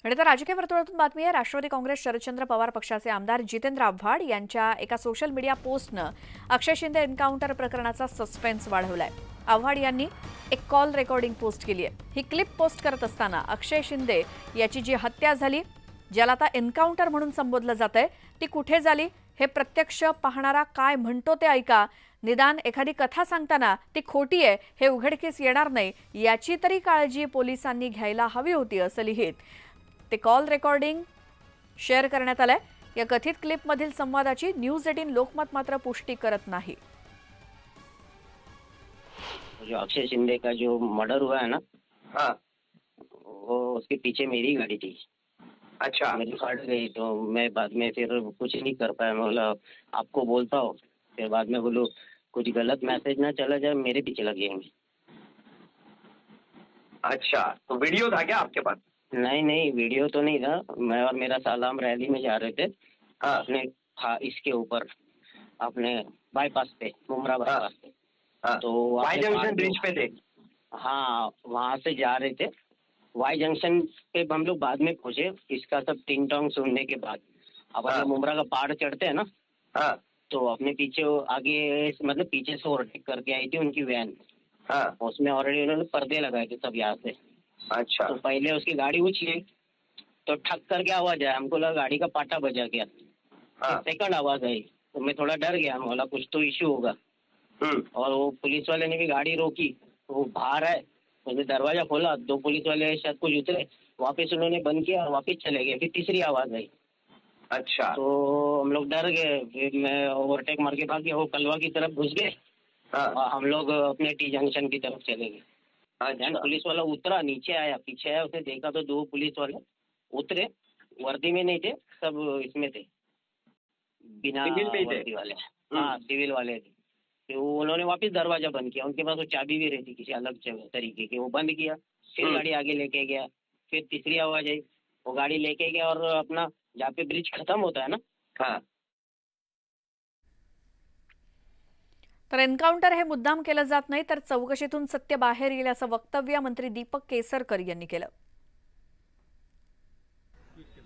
आणि तर राजकीय वर्तुळातून बातमी आहे। राष्ट्रवादी काँग्रेस शरदचंद्र पवार पक्षाचे आमदार जितेंद्र आव्हाड यांच्या एका सोशल मीडिया पोस्टनं अक्षय शिंदे एन्काउंटर प्रकरणाचा सस्पेन्स वाढवलाय। आव्हाड यांनी एक कॉल रेकॉर्डिंग पोस्ट केली आहे। ही क्लिप पोस्ट करत असताना अक्षय शिंदे याची जी हत्या झाली, ज्याला आता एन्काउंटर म्हणून संबोधलं जातंय, ती कुठे झाली हे प्रत्यक्ष पाहणारा काय म्हणतो ते ऐका। निदान एखादी कथा सांगताना ती खोटी आहे हे उघडकीस येणार नाही याची तरी काळजी पोलिसांनी घ्यायला हवी होती, असं लिहित ते कॉल रेकॉर्डिंग शेअर करण्यात आलंय। या कथित क्लिपमधील संवादाची न्यूज 18 लोकमत मात्र पुष्टी करत नाही। जो अक्षय शिंदे का जो मर्डर हुआ है ना, हाँ, वो उसके पीछे मेरी गाड़ी थी। अच्छा। मेरी फट गई तो मैं बाद में फिर कुछ नहीं कर पाया। मैं बोला आपको बोलता हूँ, फिर बाद में बोलूँ कुछ गलत मैसेज ना चला जाए, मेरे पीछे लग जाएंगे। अच्छा, तो वीडियो था क्या आपके पास? नहीं, वीडियो तो नहीं था। मैं और मेरा सालाम रैली में जा रहे थे हाँ, अपने, हाँ, इसके ऊपर अपने बाईपास पे, मुमरा बाईपास पे। हाँ, तो वाई अपने जंक्शन पास ब्रिज पे थे। हाँ, वहां से जा रहे थे। वाई जंक्शन पे हम लोग बाद में पहुंचे। इसका सब टिंग टोंग सुनने के बाद अब हाँ, अपने मुमरा का पहाड़ चढ़ते हैं ना, हाँ, तो अपने पीछे वो आगे मतलब पीछे से ओवरटेक करके आई थी उनकी वैन। हाँ, उसमें ऑलरेडी उन्होंने पर्दे लगाए थे सब यहाँ से। अच्छा, तो पहले उसकी गाड़ी उछली तो ठक करके आवाज आया, हमको लगा गाड़ी का पाटा बजा गया। हाँ, सेकंड आवाज आई तो मैं थोड़ा डर गया, मैं बोला कुछ तो इश्यू होगा। और वो पुलिस वाले ने भी गाड़ी रोकी, वो बाहर आए, उसने दरवाजा खोला, दो पुलिस वाले शायद कुछ उतरे, वापस उन्होंने बंद किया, वापस चले गए। फिर तीसरी आवाज आई अच्छा, तो हम लोग डर गए। फिर मैं ओवरटेक मार के भाग गया, वो कलवा की तरफ घुस गए हाँ, और हम लोग अपने टी जंक्शन की तरफ चले गए। अच्छा, पुलिस वाला उतरा, नीचे आया, पीछे आया, उसने देखा तो दो पुलिस वाले उतरे, वर्दी में नहीं थे, सब इसमें थे, बिना सिविल में ही थे। वर्दी वाले। हाँ, सिविल वाले थे। तो उन्होंने वापस दरवाजा बंद किया, उनके पास वो चाबी भी रहती किसी अलग तरीके की, वो बंद किया। फिर गाड़ी आगे लेके गया, फिर तीसरी आवाज आई, वो गाड़ी लेके गया और अपना जहाँ पे ब्रिज खत्म होता है ना, हाँ, तर एन्काउंटर हे मुद्दाम केलं जात नाही, तर चौकशीतून सत्य बाहेर येईल असं वक्तव्य मंत्री दीपक केसरकर यांनी केलं।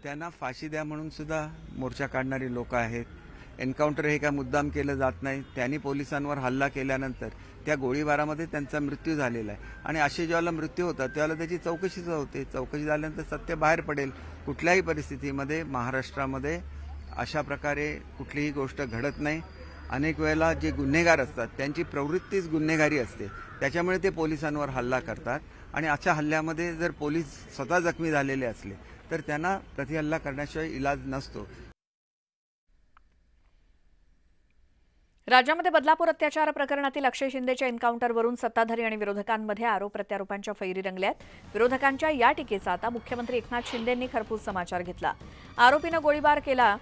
त्यांना फाशी द्या म्हणून सुद्धा मोर्चा काढणारी लोक आहेत। एन्काउंटर हे काय मुद्दाम केलं जात नाही। त्यांनी पोलिसांवर हल्ला केल्यानंतर त्या गोळीबारामध्ये त्यांचा मृत्यू झालेला आहे आणि असे ज्यावेळेला मृत्यू होतात त्यावेळेला त्याची चौकशी होते। चौकशी झाल्यानंतर सत्य बाहेर पडेल। कुठल्याही परिस्थितीमध्ये महाराष्ट्रामध्ये अशा प्रकारे कुठलीही गोष्ट घडत नाही। अनेक वेळेला जे गुन्हेगार असतात त्यांची प्रवृत्तीच गुन्हेगारी असते, त्याच्यामुळे ते पोलिसांवर हल्ला करतात आणि अशा हल्ल्यामध्ये जर पोलीस स्वतः जखमी झालेले असले तर त्यांना प्रतिहल्ला करण्याशिवाय इलाज नसतो। राज्यामध्ये बदलापूर अत्याचार प्रकरणातील अक्षय शिंदेच्या एन्काउंटरवरून सत्ताधारी आणि विरोधकांमध्ये आरोप प्रत्यारोपांच्या फैरी रंगल्या आहेत। विरोधकांच्या या टीकेचा आता मुख्यमंत्री एकनाथ शिंदेंनी खरपूस समाचार घेतला। आरोपीनं गोळीबार केला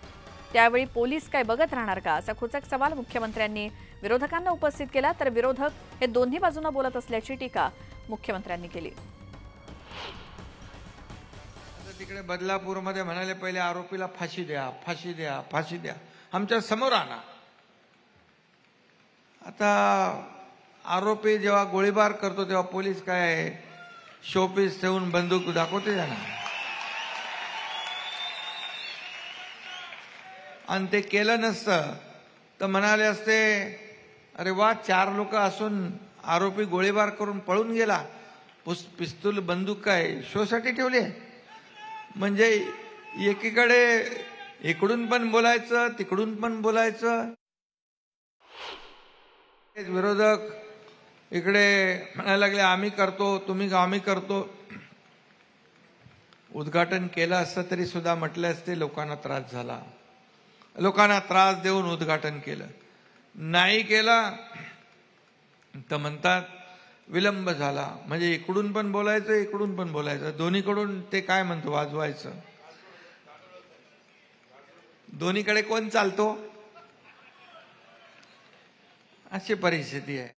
त्यावेळी पोलीस काय बघत राहणार का, असा खुचक सवाल मुख्यमंत्र्यांनी विरोधकांना उपस्थित केला। तर विरोधक हे दोन्ही बाजूंना बोलत असल्याची टीका मुख्यमंत्र्यांनी केली। तिकडे बदलापूरमध्ये म्हणाले पहिले आरोपीला फाशी द्या, फाशी द्या, फाशी द्या, आमच्या समोर आणा। आता आरोपी जेव्हा गोळीबार करतो तेव्हा पोलीस काय शोपीस ठेवून बंदूक दाखवते त्यांना, आणि ते केलं नसतं तर म्हणाले असते अरे वा, 4 लोक असून आरोपी गोळीबार करून पळून गेला, पिस्तूल बंदूक काय शोसाठी ठेवले। म्हणजे एकीकडे इकडून पण बोलायचं तिकडून पण बोलायचं। विरोधक इकडे म्हणायला लागले आम्ही करतो, तुम्ही आम्ही करतो। उद्घाटन केलं असतं तरी सुद्धा म्हटलं असते लोकांना त्रास झाला, लोकांना त्रास देऊन उद्घाटन केलं, नाही केलं तर म्हणतात विलंब झाला। म्हणजे इकडून पण बोलायचं इकडून पण बोलायचं, दोन्हीकडून ते काय म्हणतो वाजवायचं। दोन्हीकडे कोण चालतो, अशी परिस्थिती आहे।